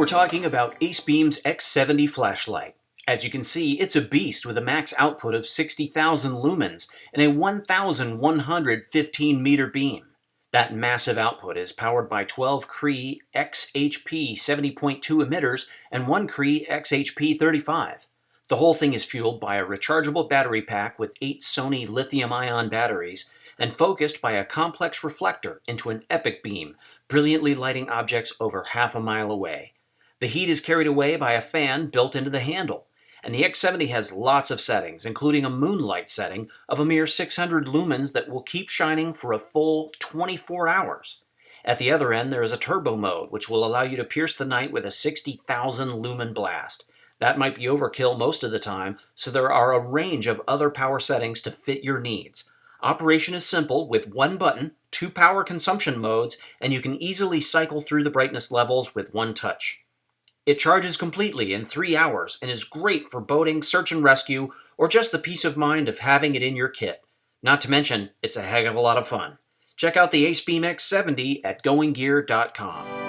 we're talking about Acebeam's X70 flashlight. As you can see, it's a beast with a max output of 60,000 lumens and a 1,115 meter beam. That massive output is powered by 12 Cree XHP 70.2 emitters and 1 Cree XHP 35. The whole thing is fueled by a rechargeable battery pack with 8 Sony lithium-ion batteries and focused by a complex reflector into an epic beam, brilliantly lighting objects over half a mile away. The heat is carried away by a fan built into the handle, and the X70 has lots of settings, including a moonlight setting of a mere 600 lumens that will keep shining for a full 24 hours. At the other end, there is a turbo mode, which will allow you to pierce the night with a 60,000 lumen blast. That might be overkill most of the time, so there are a range of other power settings to fit your needs. Operation is simple with one button, 2 power consumption modes, and you can easily cycle through the brightness levels with one touch. It charges completely in 3 hours and is great for boating, search and rescue, or just the peace of mind of having it in your kit. Not to mention, it's a heck of a lot of fun. Check out the Acebeam X70 at goinggear.com.